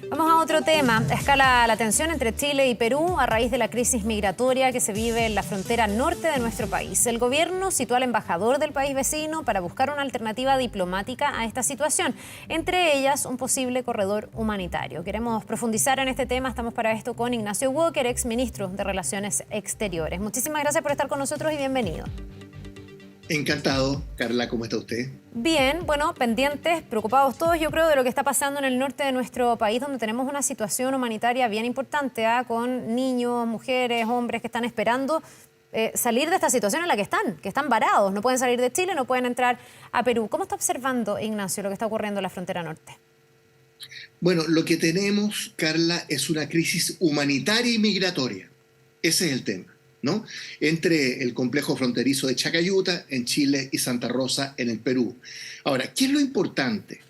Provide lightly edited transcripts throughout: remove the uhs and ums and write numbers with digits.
Vamos a otro tema. Escala la tensión entre Chile y Perú a raíz de la crisis migratoria que se vive en la frontera norte de nuestro país. El gobierno citó al embajador del país vecino para buscar una alternativa diplomática a esta situación, entre ellas un posible corredor humanitario. Queremos profundizar en este tema. Estamos para esto con Ignacio Walker, ex ministro de Relaciones Exteriores. Muchísimas gracias por estar con nosotros y bienvenido. Encantado. Carla, ¿cómo está usted? Bien, bueno, pendientes, preocupados todos, yo creo, de lo que está pasando en el norte de nuestro país, donde tenemos una situación humanitaria bien importante, con niños, mujeres, hombres que están esperando salir de esta situación en la que están varados, no pueden salir de Chile, no pueden entrar a Perú. ¿Cómo está observando, Ignacio, lo que está ocurriendo en la frontera norte? Bueno, lo que tenemos, Carla, es una crisis humanitaria y migratoria. Ese es el tema, ¿no? Entre el complejo fronterizo de Chacayuta en Chile y Santa Rosa en el Perú. Ahora, ¿qué es lo importante?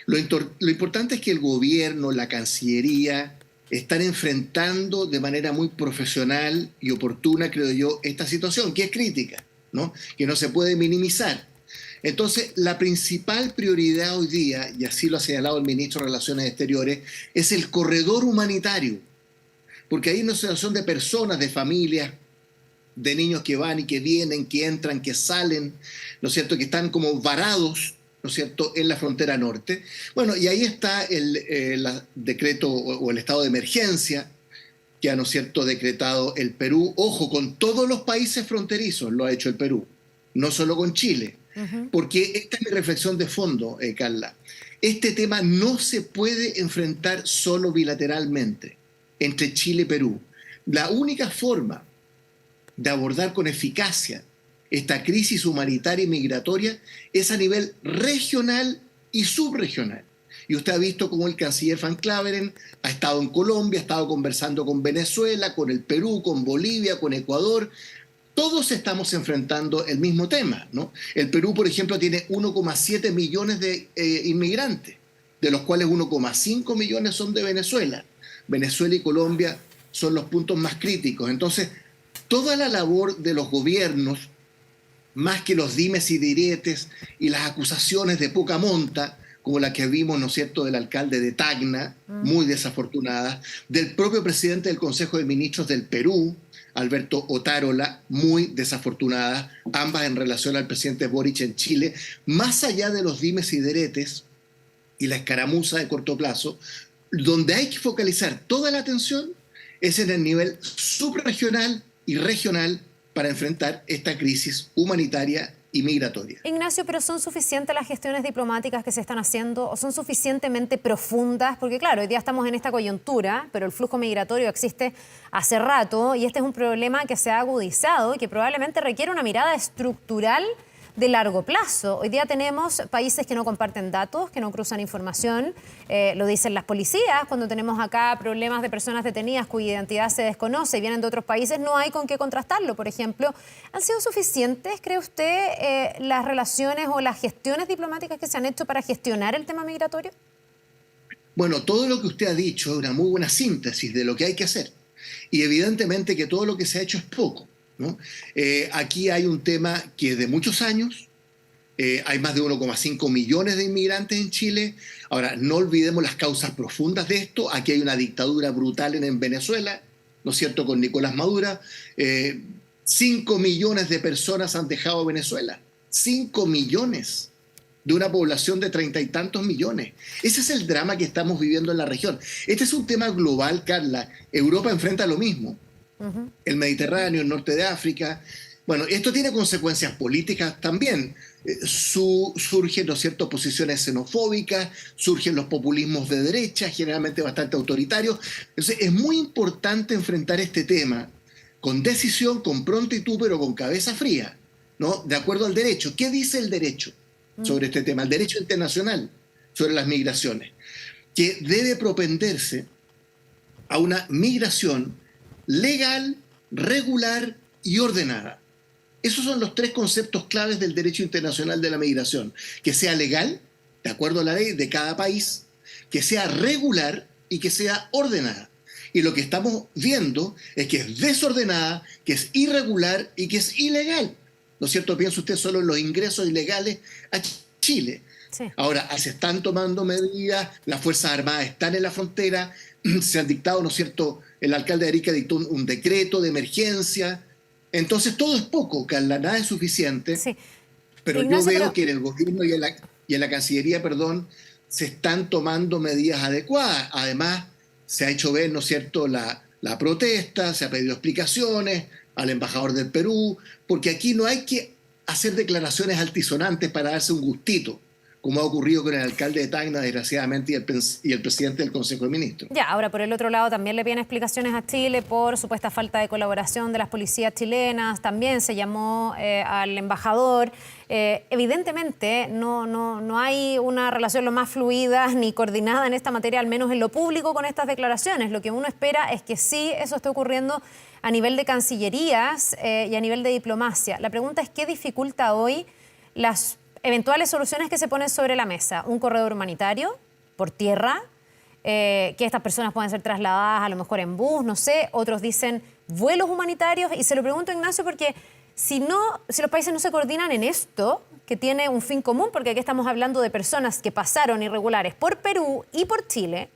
Lo importante es que el gobierno, la Cancillería, están enfrentando de manera muy profesional y oportuna, creo yo, esta situación, que es crítica, ¿no? Que no se puede minimizar. Entonces, la principal prioridad hoy día, y así lo ha señalado el ministro de Relaciones Exteriores, es el corredor humanitario. Porque hay una situación de personas, de familias, de niños que van y que vienen, que entran, que salen, ¿no es cierto?, que están como varados, ¿no es cierto?, en la frontera norte. Bueno, y ahí está el decreto o el estado de emergencia que ha, ¿no es cierto?, decretado el Perú. Ojo, con todos los países fronterizos lo ha hecho el Perú, no solo con Chile. Porque esta es mi reflexión de fondo, Carla. Este tema no se puede enfrentar solo bilateralmente entre Chile y Perú. La única forma de abordar con eficacia esta crisis humanitaria y migratoria es a nivel regional y subregional. Y usted ha visto cómo el canciller Van Claveren ha estado en Colombia, ha estado conversando con Venezuela, con el Perú, con Bolivia, con Ecuador. Todos estamos enfrentando el mismo tema, ¿no? El Perú, por ejemplo, tiene 1,7 millones de inmigrantes, de los cuales 1,5 millones son de Venezuela. Venezuela y Colombia son los puntos más críticos. Entonces, toda la labor de los gobiernos, más que los dimes y diretes y las acusaciones de poca monta, como la que vimos, ¿no es cierto?, del alcalde de Tacna, muy desafortunada, del propio presidente del Consejo de Ministros del Perú, Alberto Otárola, muy desafortunada, ambas en relación al presidente Boric en Chile, más allá de los dimes y diretes y la escaramuza de corto plazo, donde hay que focalizar toda la atención es en el nivel subregional y regional para enfrentar esta crisis humanitaria y migratoria. Ignacio, ¿pero son suficientes las gestiones diplomáticas que se están haciendo o son suficientemente profundas? Porque claro, hoy día estamos en esta coyuntura, pero el flujo migratorio existe hace rato y este es un problema que se ha agudizado y que probablemente requiere una mirada estructural de largo plazo. Hoy día tenemos países que no comparten datos, que no cruzan información, lo dicen las policías, cuando tenemos acá problemas de personas detenidas cuya identidad se desconoce y vienen de otros países, no hay con qué contrastarlo, por ejemplo. ¿Han sido suficientes, cree usted, las relaciones o las gestiones diplomáticas que se han hecho para gestionar el tema migratorio? Bueno, todo lo que usted ha dicho es una muy buena síntesis de lo que hay que hacer. Y evidentemente que todo lo que se ha hecho es poco, ¿no? Aquí hay un tema que es de muchos años, hay más de 1,5 millones de inmigrantes en Chile. Ahora, no olvidemos las causas profundas de esto. Aquí hay una dictadura brutal en Venezuela, ¿no es cierto?, con Nicolás Maduro. 5 millones de personas han dejado Venezuela. 5 millones de una población de 30 y tantos millones. Ese es el drama que estamos viviendo en la región. Este es un tema global, Carla. Europa enfrenta lo mismo. El Mediterráneo, el norte de África. Bueno, esto tiene consecuencias políticas también. Surgen, ¿no es cierto?, posiciones xenofóbicas, surgen los populismos de derecha, generalmente bastante autoritarios. Entonces, es muy importante enfrentar este tema con decisión, con prontitud, pero con cabeza fría, ¿no? De acuerdo al derecho. ¿Qué dice el derecho sobre este tema? El derecho internacional sobre las migraciones, que debe propenderse a una migración legal, regular y ordenada. Esos son los tres conceptos claves del derecho internacional de la migración. Que sea legal, de acuerdo a la ley de cada país, que sea regular y que sea ordenada. Y lo que estamos viendo es que es desordenada, que es irregular y que es ilegal. ¿No es cierto? Piensa usted solo en los ingresos ilegales a Chile. Sí. Ahora, se están tomando medidas, las Fuerzas Armadas están en la frontera, se han dictado, ¿no es cierto?, el alcalde de Arica dictó un decreto de emergencia. Entonces todo es poco, Carla, nada es suficiente, Sí. pero yo Ignacio, veo pero que en el gobierno y en la Cancillería, perdón, se están tomando medidas adecuadas. Además, se ha hecho ver, ¿no es cierto?, la protesta, se ha pedido explicaciones al embajador del Perú, porque aquí no hay que hacer declaraciones altisonantes para darse un gustito, como ha ocurrido con el alcalde de Tacna, desgraciadamente, y el presidente del Consejo de Ministros. ya, ahora por el otro lado también le piden explicaciones a Chile por supuesta falta de colaboración de las policías chilenas, también se llamó al embajador. Evidentemente no hay una relación lo más fluida ni coordinada en esta materia, al menos en lo público, con estas declaraciones. Lo que uno espera es que sí eso esté ocurriendo a nivel de cancillerías y a nivel de diplomacia. La pregunta es, ¿qué dificulta hoy las eventuales soluciones que se ponen sobre la mesa? Un corredor humanitario por tierra, que estas personas pueden ser trasladadas a lo mejor en bus, no sé. Otros dicen vuelos humanitarios. Y se lo pregunto, Ignacio, porque si los países no se coordinan en esto, que tiene un fin común, porque aquí estamos hablando de personas que pasaron irregulares por Perú y por Chile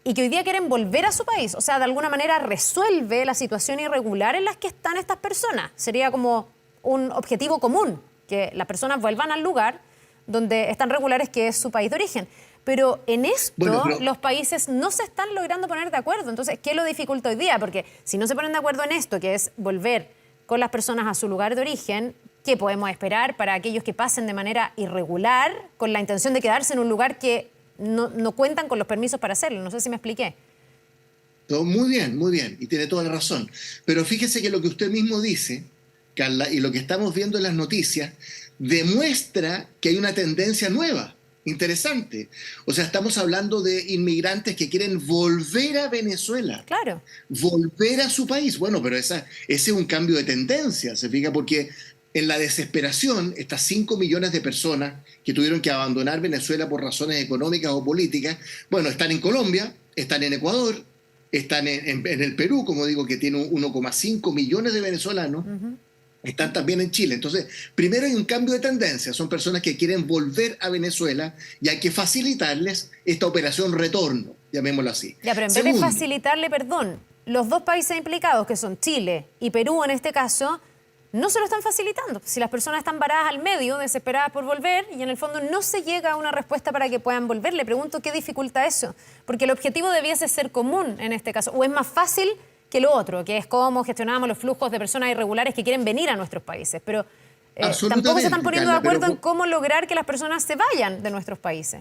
y que hoy día quieren volver a su país. O sea, de alguna manera resuelve la situación irregular en la que están estas personas. Sería como un objetivo común, que las personas vuelvan al lugar donde están regulares, que es su país de origen. Pero en esto los países no se están logrando poner de acuerdo. Entonces, ¿qué lo dificulta hoy día? Porque si no se ponen de acuerdo en esto, que es volver con las personas a su lugar de origen, ¿qué podemos esperar para aquellos que pasen de manera irregular con la intención de quedarse en un lugar que no cuentan con los permisos para hacerlo? No sé si me expliqué. Todo muy bien, y tiene toda la razón. Pero fíjese que lo que usted mismo dice, Carla, y lo que estamos viendo en las noticias, demuestra que hay una tendencia nueva, interesante. O sea, estamos hablando de inmigrantes que quieren volver a Venezuela, Claro. volver a su país. Bueno, pero ese es un cambio de tendencia, se fija, porque en la desesperación, estas 5 millones de personas que tuvieron que abandonar Venezuela por razones económicas o políticas, bueno, están en Colombia, están en Ecuador, están en el Perú, como digo, que tiene 1,5 millones de venezolanos, están también en Chile. Entonces, primero hay un cambio de tendencia, son personas que quieren volver a Venezuela y hay que facilitarles esta operación retorno, llamémoslo así. Ya, pero en vez de facilitarle, perdón, los dos países implicados, que son Chile y Perú en este caso, no se lo están facilitando. Si las personas están varadas al medio, desesperadas por volver, y en el fondo no se llega a una respuesta para que puedan volver, le pregunto qué dificulta eso. Porque el objetivo debiese ser común en este caso. ¿O es más fácil que lo otro, que es cómo gestionamos los flujos de personas irregulares que quieren venir a nuestros países? Pero tampoco se están poniendo de acuerdo en cómo lograr que las personas se vayan de nuestros países.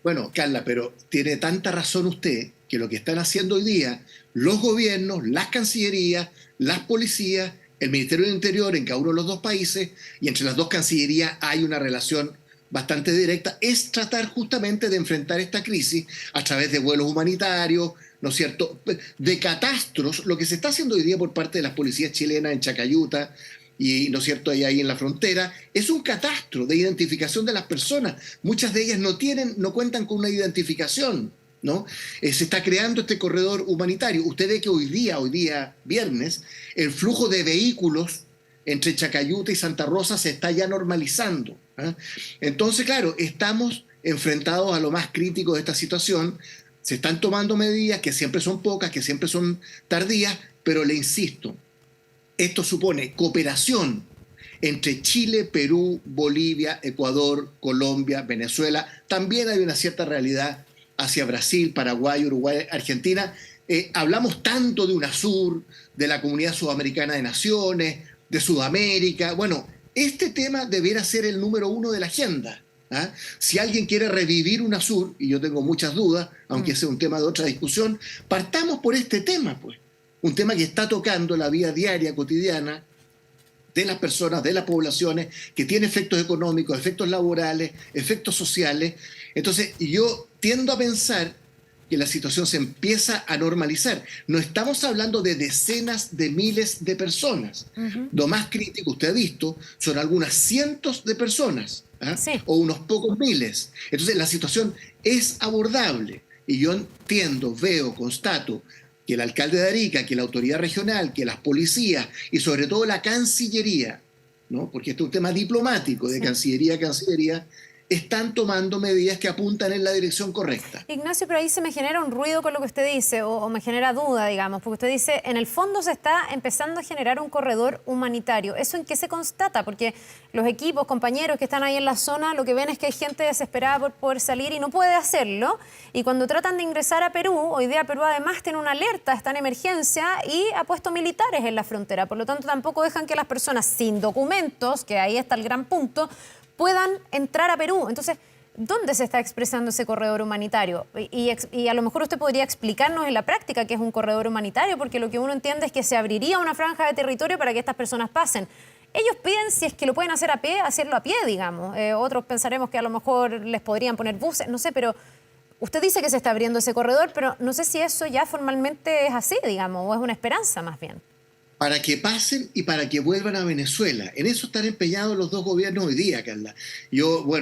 Bueno, Carla, pero tiene tanta razón usted que lo que están haciendo hoy día los gobiernos, las cancillerías, las policías, el Ministerio del Interior en cada uno de los dos países, y entre las dos cancillerías hay una relación bastante directa, es tratar justamente de enfrentar esta crisis a través de vuelos humanitarios, ¿no es cierto?, de catastros. Lo que se está haciendo hoy día por parte de las policías chilenas en Chacayuta y, ¿no es cierto?, ahí en la frontera, es un catastro de identificación de las personas. Muchas de ellas no cuentan con una identificación, ¿no? Se está creando este corredor humanitario. Usted ve que hoy día viernes, el flujo de vehículos entre Chacayuta y Santa Rosa se está ya normalizando, ¿eh? Entonces, claro, estamos enfrentados a lo más crítico de esta situación. Se están tomando medidas que siempre son pocas, que siempre son tardías, pero le insisto, esto supone cooperación entre Chile, Perú, Bolivia, Ecuador, Colombia, Venezuela. También hay una cierta realidad hacia Brasil, Paraguay, Uruguay, Argentina. Hablamos tanto de UNASUR, de la Comunidad Sudamericana de Naciones, de Sudamérica. Bueno, este tema debiera ser el número 1 de la agenda, ¿ah? Si alguien quiere revivir UNASUR, y yo tengo muchas dudas, aunque sea un tema de otra discusión, partamos por este tema, pues. Un tema que está tocando la vida diaria, cotidiana, de las personas, de las poblaciones, que tiene efectos económicos, efectos laborales, efectos sociales. Entonces, yo tiendo a pensar que la situación se empieza a normalizar. No estamos hablando de decenas de miles de personas. Lo más crítico, usted ha visto, son algunas cientos de personas, ¿ah? Sí. O unos pocos miles. Entonces, la situación es abordable. Y yo entiendo, veo, constato que el alcalde de Arica, que la autoridad regional, que las policías y sobre todo la Cancillería, ¿no?, porque este es un tema diplomático de Cancillería a Cancillería, están tomando medidas que apuntan en la dirección correcta. Ignacio, pero ahí se me genera un ruido con lo que usted dice, o me genera duda, digamos, porque usted dice, en el fondo se está empezando a generar un corredor humanitario. ¿Eso en qué se constata? Porque los equipos, compañeros que están ahí en la zona, lo que ven es que hay gente desesperada por poder salir y no puede hacerlo. Y cuando tratan de ingresar a Perú, hoy día Perú además tiene una alerta, está en emergencia y ha puesto militares en la frontera. Por lo tanto, tampoco dejan que las personas sin documentos, que ahí está el gran punto, puedan entrar a Perú. Entonces, ¿dónde se está expresando ese corredor humanitario? Y a lo mejor usted podría explicarnos en la práctica qué es un corredor humanitario, porque lo que uno entiende es que se abriría una franja de territorio para que estas personas pasen. Ellos piden, si es que lo pueden hacer a pie, hacerlo a pie, digamos. Otros pensaremos que a lo mejor les podrían poner buses, no sé, pero usted dice que se está abriendo ese corredor, pero no sé si eso ya formalmente es así, digamos, o es una esperanza más bien. Para que pasen y para que vuelvan a Venezuela. En eso están empeñados los dos gobiernos hoy día, Carla.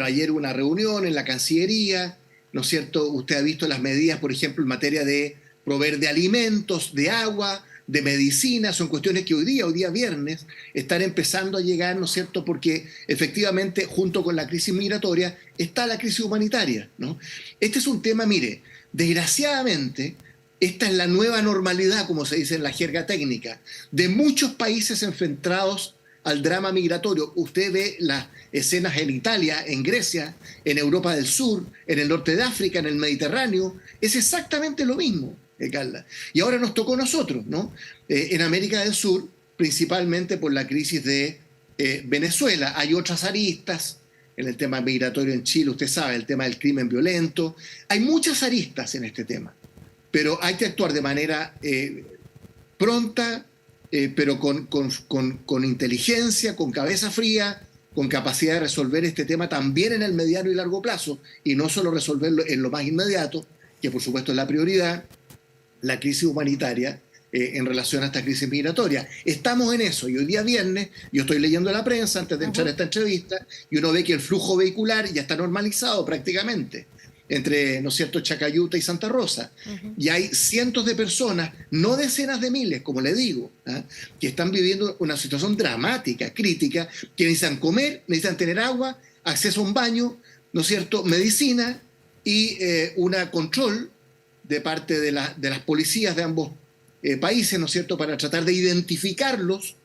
Ayer hubo una reunión en la Cancillería, ¿no es cierto? Usted ha visto las medidas, por ejemplo, en materia de proveer de alimentos, de agua, de medicina, son cuestiones que hoy día viernes, están empezando a llegar, ¿no es cierto? Porque efectivamente, junto con la crisis migratoria, está la crisis humanitaria, ¿no? Este es un tema, mire, desgraciadamente, esta es la nueva normalidad, como se dice en la jerga técnica, de muchos países enfrentados al drama migratorio. Usted ve las escenas en Italia, en Grecia, en Europa del Sur, en el norte de África, en el Mediterráneo. Es exactamente lo mismo, Carla. Y ahora nos tocó a nosotros, ¿no? En América del Sur, principalmente por la crisis de Venezuela. Hay otras aristas en el tema migratorio en Chile, usted sabe, el tema del crimen violento. Hay muchas aristas en este tema. Pero hay que actuar de manera pronta, pero con inteligencia, con cabeza fría, con capacidad de resolver este tema también en el mediano y largo plazo, y no solo resolverlo en lo más inmediato, que por supuesto es la prioridad, la crisis humanitaria en relación a esta crisis migratoria. Estamos en eso, y hoy día viernes, yo estoy leyendo la prensa antes de entrar a esta entrevista, y uno ve que el flujo vehicular ya está normalizado prácticamente entre, ¿no es cierto?, Chacayuta y Santa Rosa. Y hay cientos de personas, no decenas de miles, como le digo, que están viviendo una situación dramática, crítica, que necesitan comer, necesitan tener agua, acceso a un baño, ¿no es cierto?, medicina y una control de parte de las policías de ambos países, ¿no es cierto?, para tratar de identificarlos.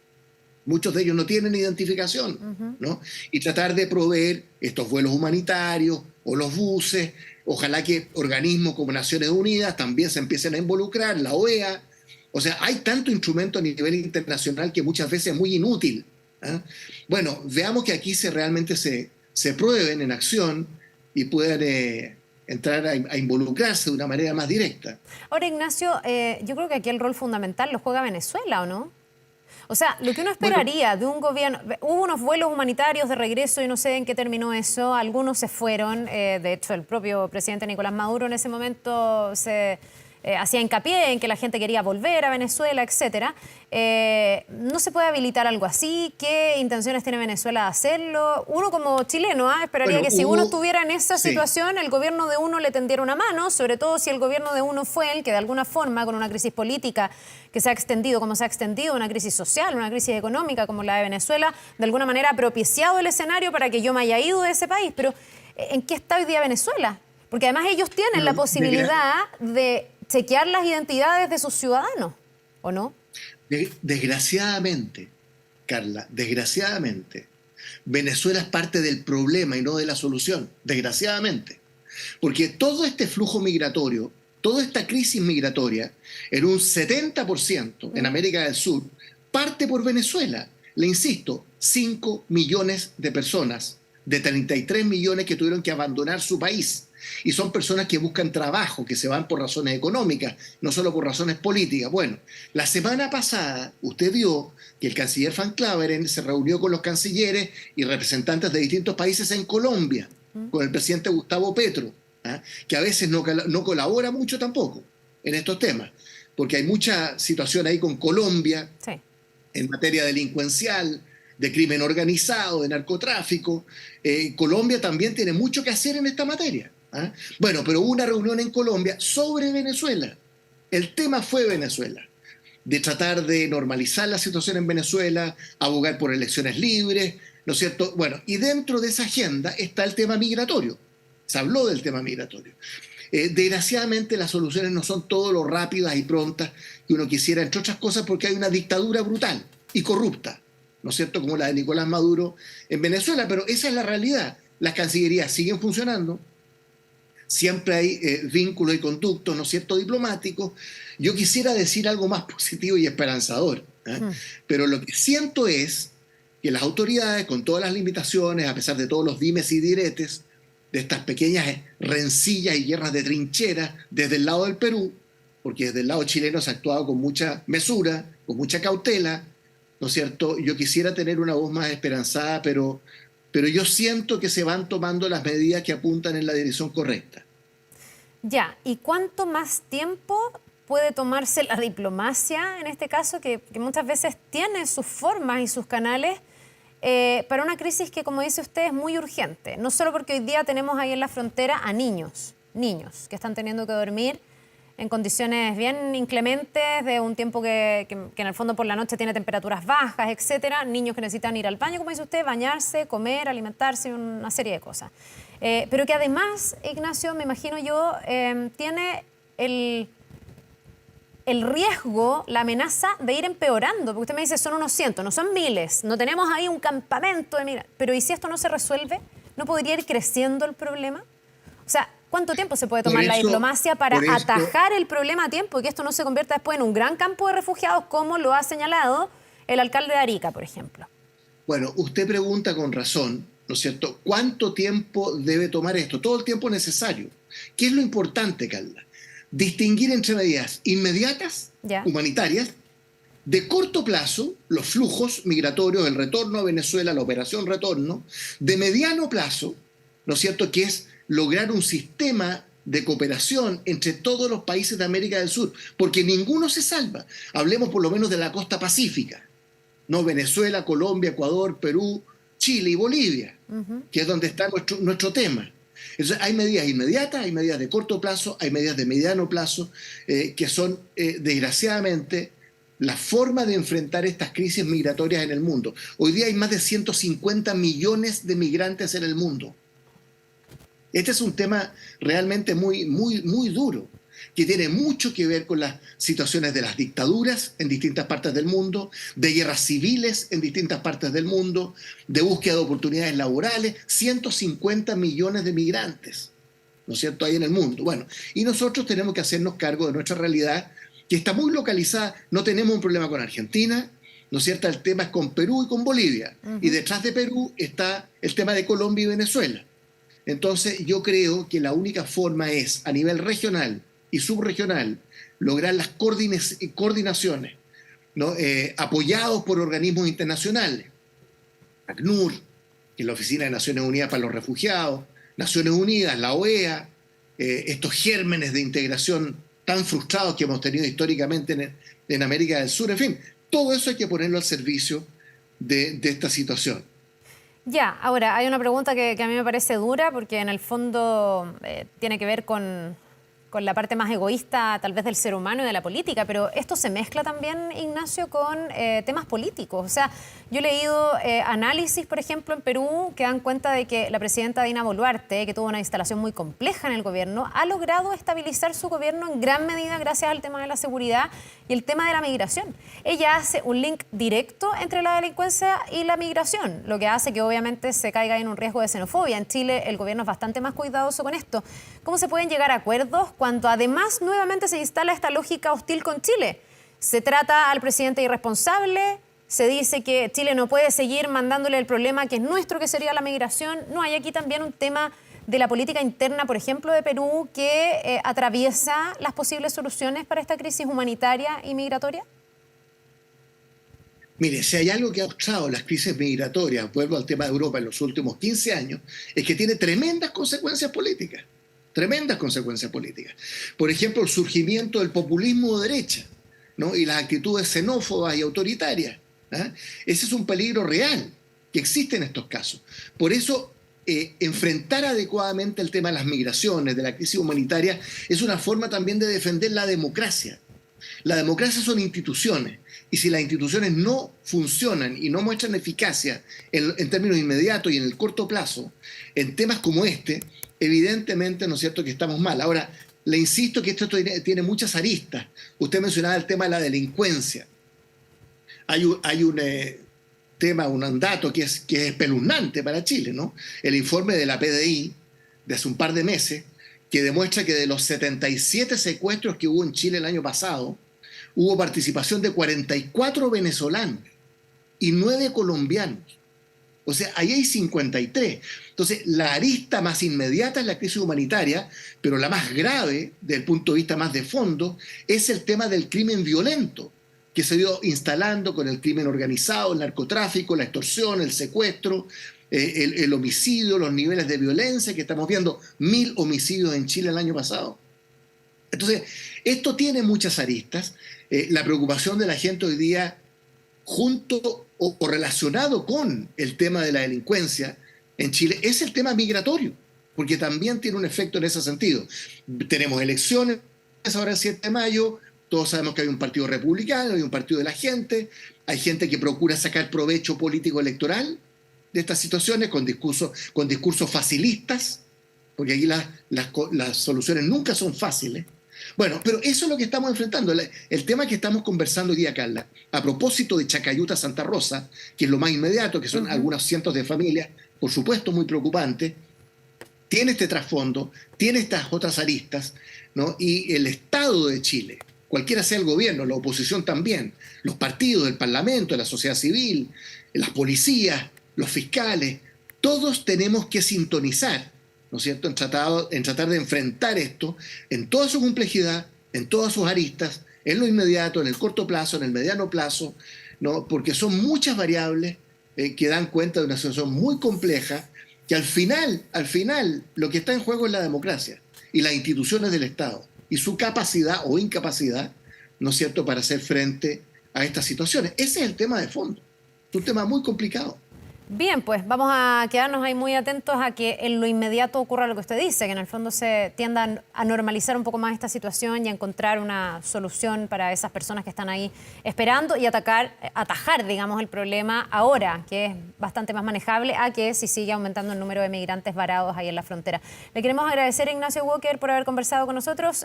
Muchos de ellos no tienen identificación, ¿no? Y tratar de proveer estos vuelos humanitarios o los buses. Ojalá que organismos como Naciones Unidas también se empiecen a involucrar, la OEA. O sea, hay tanto instrumento a nivel internacional que muchas veces es muy inútil. Bueno, veamos que aquí realmente se prueben en acción y puedan entrar a involucrarse de una manera más directa. Ahora, Ignacio, yo creo que aquí el rol fundamental lo juega Venezuela, ¿o no? O sea, lo que uno esperaría de un gobierno... Hubo unos vuelos humanitarios de regreso y no sé en qué terminó eso. Algunos se fueron. De hecho, el propio presidente Nicolás Maduro en ese momento se hacía hincapié en que la gente quería volver a Venezuela, etcétera. ¿No se puede habilitar algo así? ¿Qué intenciones tiene Venezuela de hacerlo? Uno como chileno esperaría que si uno estuviera en esa situación, el gobierno de uno le tendiera una mano, sobre todo si el gobierno de uno fue el que de alguna forma, con una crisis política que se ha extendido como se ha extendido, una crisis social, una crisis económica como la de Venezuela, de alguna manera ha propiciado el escenario para que yo me haya ido de ese país. Pero ¿en qué está hoy día Venezuela? Porque además ellos tienen la posibilidad de chequear las identidades de sus ciudadanos, ¿o no? Desgraciadamente, Carla, desgraciadamente, Venezuela es parte del problema y no de la solución, desgraciadamente. Porque todo este flujo migratorio, toda esta crisis migratoria, en un 70% en América del Sur, parte por Venezuela. Le insisto, 5 millones de personas, de 33 millones que tuvieron que abandonar su país. Y son personas que buscan trabajo, que se van por razones económicas, no solo por razones políticas. Bueno, la semana pasada usted vio que el canciller Van Claveren se reunió con los cancilleres y representantes de distintos países en Colombia, con el presidente Gustavo Petro, que a veces no colabora mucho tampoco en estos temas, porque hay mucha situación ahí con Colombia, en materia delincuencial, de crimen organizado, de narcotráfico. Colombia también tiene mucho que hacer en esta materia. Bueno, pero hubo una reunión en Colombia sobre Venezuela. El tema fue Venezuela, de tratar de normalizar la situación en Venezuela, abogar por elecciones libres, ¿no es cierto? Bueno, y dentro de esa agenda está el tema migratorio. Se habló del tema migratorio. Desgraciadamente las soluciones no son todo lo rápidas y prontas que uno quisiera, entre otras cosas porque hay una dictadura brutal y corrupta, ¿no es cierto?, como la de Nicolás Maduro en Venezuela, pero esa es la realidad. Las cancillerías siguen funcionando, siempre hay vínculos y conductos, ¿no es cierto?, diplomáticos. Yo quisiera decir algo más positivo y esperanzador, ¿eh? Pero lo que siento es que las autoridades, con todas las limitaciones, a pesar de todos los dimes y diretes, de estas pequeñas rencillas y guerras de trincheras desde el lado del Perú, porque desde el lado chileno se ha actuado con mucha mesura, con mucha cautela, ¿no es cierto? Yo quisiera tener una voz más esperanzada, pero yo siento que se van tomando las medidas que apuntan en la dirección correcta. Ya, ¿y cuánto más tiempo puede tomarse la diplomacia, en este caso, que muchas veces tiene sus formas y sus canales, para una crisis que, como dice usted, es muy urgente? No solo porque hoy día tenemos ahí en la frontera a niños que están teniendo que dormir en condiciones bien inclementes, de un tiempo que en el fondo por la noche tiene temperaturas bajas, etcétera, niños que necesitan ir al baño, como dice usted, bañarse, comer, alimentarse, una serie de cosas. Pero que además, Ignacio, me imagino yo, tiene el riesgo, la amenaza de ir empeorando, porque usted me dice son unos cientos, no son miles, no tenemos ahí un campamento de miles, pero ¿y si esto no se resuelve? ¿No podría ir creciendo el problema? O sea, ¿cuánto tiempo se puede tomar la diplomacia para atajar el problema a tiempo y que esto no se convierta después en un gran campo de refugiados, como lo ha señalado el alcalde de Arica, por ejemplo? Bueno, usted pregunta con razón, ¿no es cierto?, ¿cuánto tiempo debe tomar esto? Todo el tiempo necesario. ¿Qué es lo importante, Carla? Distinguir entre medidas inmediatas, humanitarias, de corto plazo, los flujos migratorios, el retorno a Venezuela, la operación retorno, de mediano plazo, ¿no es cierto?, que es lograr un sistema de cooperación entre todos los países de América del Sur, porque ninguno se salva. Hablemos por lo menos de la costa pacífica, ¿no? Venezuela, Colombia, Ecuador, Perú, Chile y Bolivia, que es donde está nuestro tema. Entonces, hay medidas inmediatas, hay medidas de corto plazo, hay medidas de mediano plazo, que son, desgraciadamente, la forma de enfrentar estas crisis migratorias en el mundo. Hoy día hay más de 150 millones de migrantes en el mundo. Este es un tema realmente muy, muy, muy duro, que tiene mucho que ver con las situaciones de las dictaduras en distintas partes del mundo, de guerras civiles en distintas partes del mundo, de búsqueda de oportunidades laborales. 150 millones de migrantes, ¿no es cierto?, hay en el mundo. Bueno, y nosotros tenemos que hacernos cargo de nuestra realidad, que está muy localizada. No tenemos un problema con Argentina, ¿no es cierto?, el tema es con Perú y con Bolivia. Y detrás de Perú está el tema de Colombia y Venezuela. Entonces, yo creo que la única forma es, a nivel regional y subregional, lograr las coordinaciones, ¿no?, apoyados por organismos internacionales. ACNUR, que es la Oficina de Naciones Unidas para los Refugiados, Naciones Unidas, la OEA, estos gérmenes de integración tan frustrados que hemos tenido históricamente en América del Sur. En fin, todo eso hay que ponerlo al servicio de esta situación. Ya, ahora hay una pregunta que a mí me parece dura, porque en el fondo tiene que ver con la parte más egoísta tal vez del ser humano y de la política, pero esto se mezcla también, Ignacio, con temas políticos. O sea, yo he leído análisis, por ejemplo, en Perú, que dan cuenta de que la presidenta Dina Boluarte, que tuvo una instalación muy compleja en el gobierno, ha logrado estabilizar su gobierno en gran medida gracias al tema de la seguridad y el tema de la migración. Ella hace un link directo entre la delincuencia y la migración, lo que hace que obviamente se caiga en un riesgo de xenofobia. En Chile el gobierno es bastante más cuidadoso con esto. ¿Cómo se pueden llegar a acuerdos cuando además nuevamente se instala esta lógica hostil con Chile? Se trata al presidente irresponsable, se dice que Chile no puede seguir mandándole el problema que es nuestro, que sería la migración. ¿No hay aquí también un tema de la política interna, por ejemplo, de Perú, que atraviesa las posibles soluciones para esta crisis humanitaria y migratoria? Mire, si hay algo que ha mostrado las crisis migratorias, vuelvo al tema de Europa, en los últimos 15 años, es que tiene tremendas consecuencias políticas. Tremendas consecuencias políticas. Por ejemplo, el surgimiento del populismo de derecha, ¿no?, y las actitudes xenófobas y autoritarias. Ese es un peligro real que existe en estos casos. Por eso, enfrentar adecuadamente el tema de las migraciones, de la crisis humanitaria, es una forma también de defender la democracia. La democracia son instituciones, y si las instituciones no funcionan y no muestran eficacia en términos inmediatos y en el corto plazo, en temas como este, evidentemente, ¿no es cierto?, que estamos mal. Ahora, le insisto que esto tiene muchas aristas. Usted mencionaba el tema de la delincuencia. Hay un tema, un dato que es espeluznante para Chile, ¿no? El informe de la PDI de hace un par de meses, que demuestra que de los 77 secuestros que hubo en Chile el año pasado, hubo participación de 44 venezolanos y 9 colombianos. O sea, ahí hay 53. Entonces, la arista más inmediata es la crisis humanitaria, pero la más grave, desde el punto de vista más de fondo, es el tema del crimen violento, que se ha ido instalando con el crimen organizado, el narcotráfico, la extorsión, el secuestro, el homicidio, los niveles de violencia, que estamos viendo 1000 homicidios en Chile el año pasado. Entonces, esto tiene muchas aristas. La preocupación de la gente hoy día, junto o relacionado con el tema de la delincuencia en Chile, es el tema migratorio, porque también tiene un efecto en ese sentido. Tenemos elecciones ahora el 7 de mayo, todos sabemos que hay un partido republicano, hay un partido de la gente, hay gente que procura sacar provecho político electoral de estas situaciones con discursos facilistas, porque aquí las soluciones nunca son fáciles. Bueno, pero eso es lo que estamos enfrentando. El tema que estamos conversando hoy día, Carla, a propósito de Chacayuta, Santa Rosa, que es lo más inmediato, que son algunos cientos de familias, por supuesto muy preocupante, tiene este trasfondo, tiene estas otras aristas, ¿no? Y el Estado de Chile, cualquiera sea el gobierno, la oposición también, los partidos, el Parlamento, la sociedad civil, las policías, los fiscales, todos tenemos que sintonizar, ¿no es cierto?, en tratar de enfrentar esto en toda su complejidad, en todas sus aristas, en lo inmediato, en el corto plazo, en el mediano plazo, ¿no? Porque son muchas variables que dan cuenta de una situación muy compleja, que al final, lo que está en juego es la democracia y las instituciones del Estado y su capacidad o incapacidad, ¿no es cierto?, para hacer frente a estas situaciones. Ese es el tema de fondo. Es un tema muy complicado. Bien, pues vamos a quedarnos ahí muy atentos a que en lo inmediato ocurra lo que usted dice, que en el fondo se tienda a normalizar un poco más esta situación y a encontrar una solución para esas personas que están ahí esperando y atajar, digamos, el problema ahora, que es bastante más manejable, a que si sigue aumentando el número de migrantes varados ahí en la frontera. Le queremos agradecer a Ignacio Walker por haber conversado con nosotros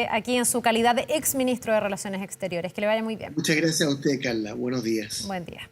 aquí en su calidad de exministro de Relaciones Exteriores. Que le vaya muy bien. Muchas gracias a usted, Carla. Buenos días. Buen día.